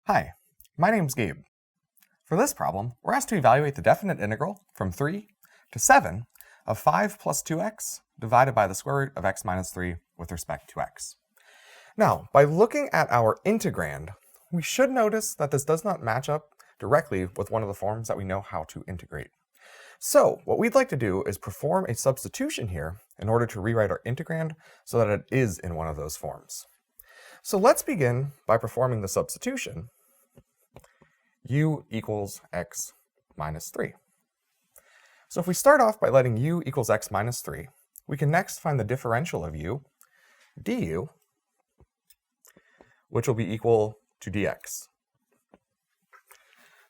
Hi, my name's Gabe. For this problem, we're asked to evaluate the definite integral from 3 to 7 of 5 plus 2x divided by the square root of x minus 3 with respect to x. Now, by looking at our integrand, we should notice that this does not match up directly with one of the forms that we know how to integrate. So, what we'd like to do is perform a substitution here in order to rewrite our integrand so that it is in one of those forms. So let's begin by performing the substitution. U equals x minus 3. So if we start off by letting u equals x minus 3, we can next find the differential of u, du, which will be equal to dx.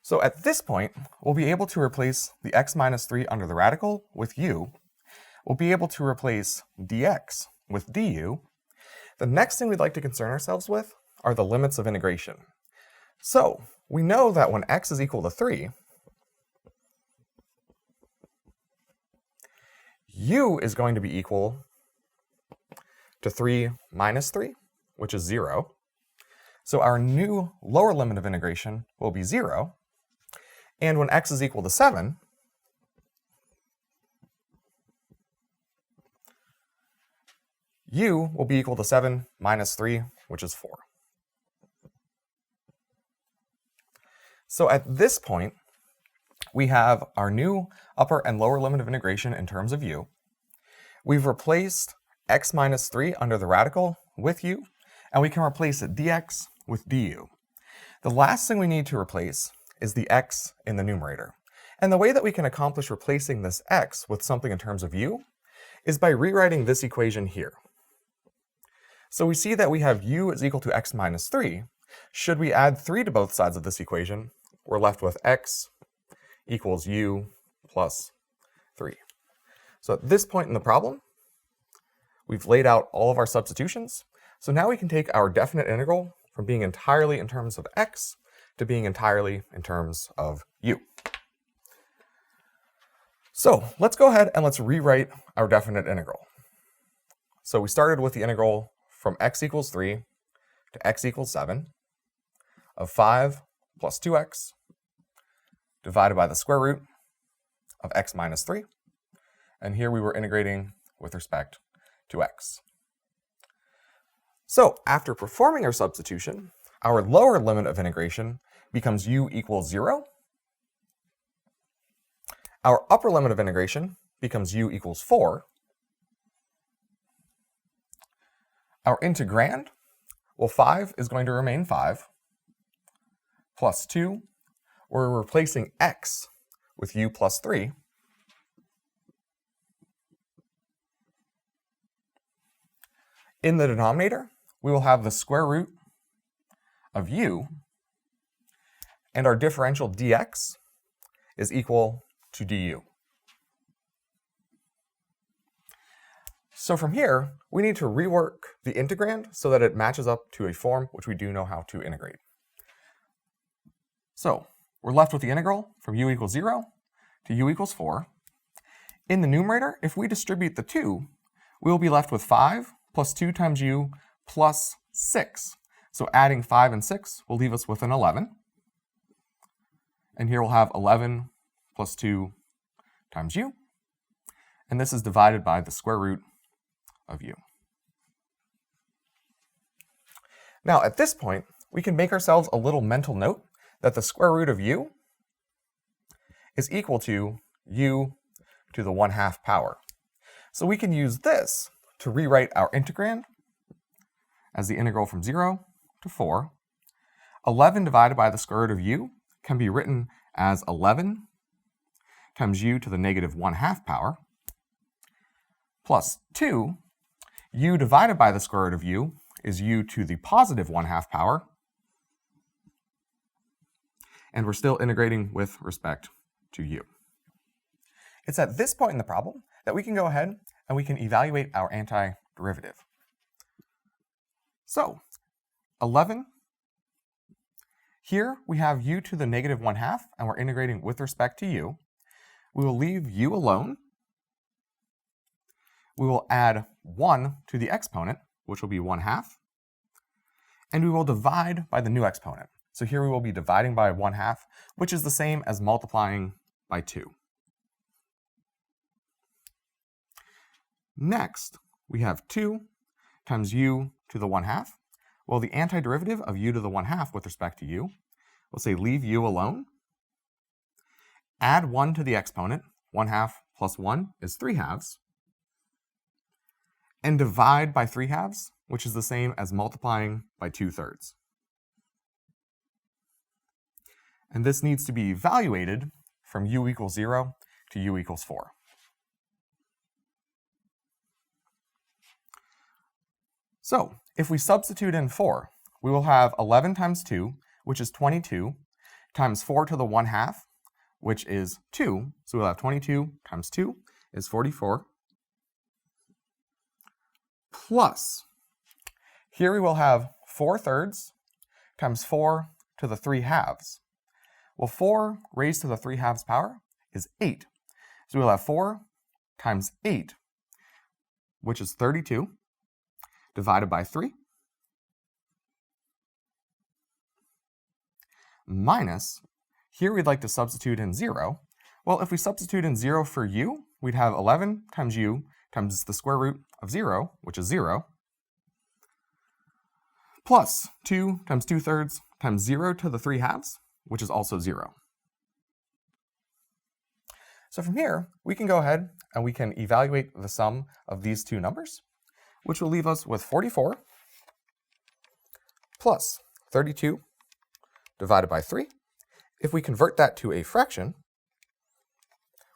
So at this point, we'll be able to replace the x minus 3 under the radical with u. We'll be able to replace dx with du. The next thing we'd like to concern ourselves with are the limits of integration. So we know that when x is equal to 3, u is going to be equal to 3 minus 3, which is 0. So our new lower limit of integration will be 0. And when x is equal to 7, u will be equal to 7 minus 3, which is 4. So at this point, we have our new upper and lower limit of integration in terms of u. We've replaced x minus 3 under the radical with u, and we can replace dx with du. The last thing we need to replace is the x in the numerator. And the way that we can accomplish replacing this x with something in terms of u is by rewriting this equation here. So we see that we have u is equal to x minus 3. Should we add 3 to both sides of this equation, we're left with x equals u plus 3. So at this point in the problem, we've laid out all of our substitutions. So now we can take our definite integral from being entirely in terms of x to being entirely in terms of u. So let's go ahead and let's rewrite our definite integral. So we started with the integral from x equals 3 to x equals 7 of 5 plus 2x divided by the square root of x minus 3. And here we were integrating with respect to x. So after performing our substitution, our lower limit of integration becomes u equals 0. Our upper limit of integration becomes u equals 4. Our integrand, well, 5 is going to remain 5, plus 2, we're replacing x with u plus 3. In the denominator, we will have the square root of u, and our differential dx is equal to du. So from here, we need to rework the integrand so that it matches up to a form which we do know how to integrate. So we're left with the integral from u equals 0 to u equals 4. In the numerator, if we distribute the 2, we will be left with 5 plus 2 times u plus 6. So adding 5 and 6 will leave us with an 11. And here we'll have 11 plus 2 times u. And this is divided by the square root of u. Now at this point, we can make ourselves a little mental note that the square root of u is equal to u to the 1/2 power. So we can use this to rewrite our integrand as the integral from 0 to 4. 11 divided by the square root of u can be written as 11 times u to the negative 1/2 power plus 2. U divided by the square root of u is u to the positive 1/2 power. And we're still integrating with respect to u. It's at this point in the problem that we can go ahead and we can evaluate our antiderivative. So 11, here we have u to the negative 1/2, and we're integrating with respect to u. We will leave u alone. We will add 1 to the exponent, which will be 1/2, and we will divide by the new exponent. So here we will be dividing by 1/2, which is the same as multiplying by 2. Next, we have 2 times u to the 1/2. Well, the antiderivative of u to the 1/2 with respect to u, we'll say leave u alone. Add 1 to the exponent. 1/2 plus 1 is 3/2. And divide by 3/2, which is the same as multiplying by 2/3. And this needs to be evaluated from u equals 0 to u equals 4. So if we substitute in 4, we will have 11 times 2, which is 22, times 4 to the 1/2, which is 2. So we'll have 22 times 2 is 44. Plus, here we will have 4/3 times 4 to the 3/2. Well, 4 raised to the 3/2 power is 8. So we'll have 4 times 8, which is 32, divided by 3, minus, here we'd like to substitute in 0. Well, if we substitute in 0 for u, we'd have 11 times u times the square root of 0, which is 0, plus 2 times 2/3 times 0 to the 3/2, which is also 0. So from here, we can go ahead and we can evaluate the sum of these two numbers, which will leave us with 44 plus 32 divided by 3. If we convert that to a fraction,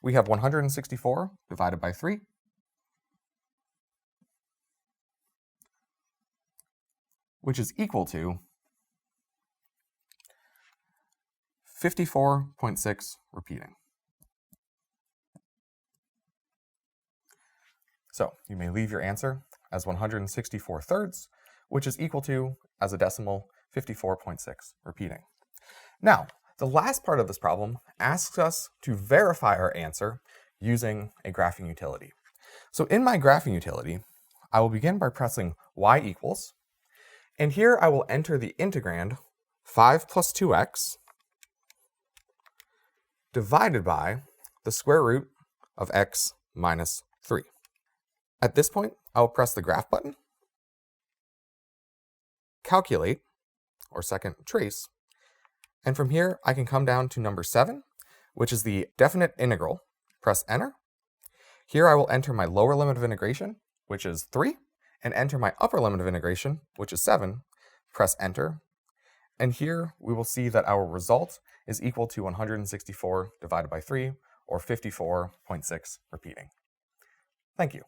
we have 164 divided by 3, which is equal to 54.6 repeating. So you may leave your answer as 164/3, which is equal to, as a decimal, 54.6 repeating. Now, the last part of this problem asks us to verify our answer using a graphing utility. So in my graphing utility, I will begin by pressing y equals, and here I will enter the integrand 5 plus 2x divided by the square root of x minus 3. At this point, I will press the graph button, calculate, or second trace, and from here I can come down to number 7, which is the definite integral. Press enter. Here I will enter my lower limit of integration, which is 3, and enter my upper limit of integration, which is 7. Press enter. And here we will see that our result is equal to 164 divided by 3, or 54.6 repeating. Thank you.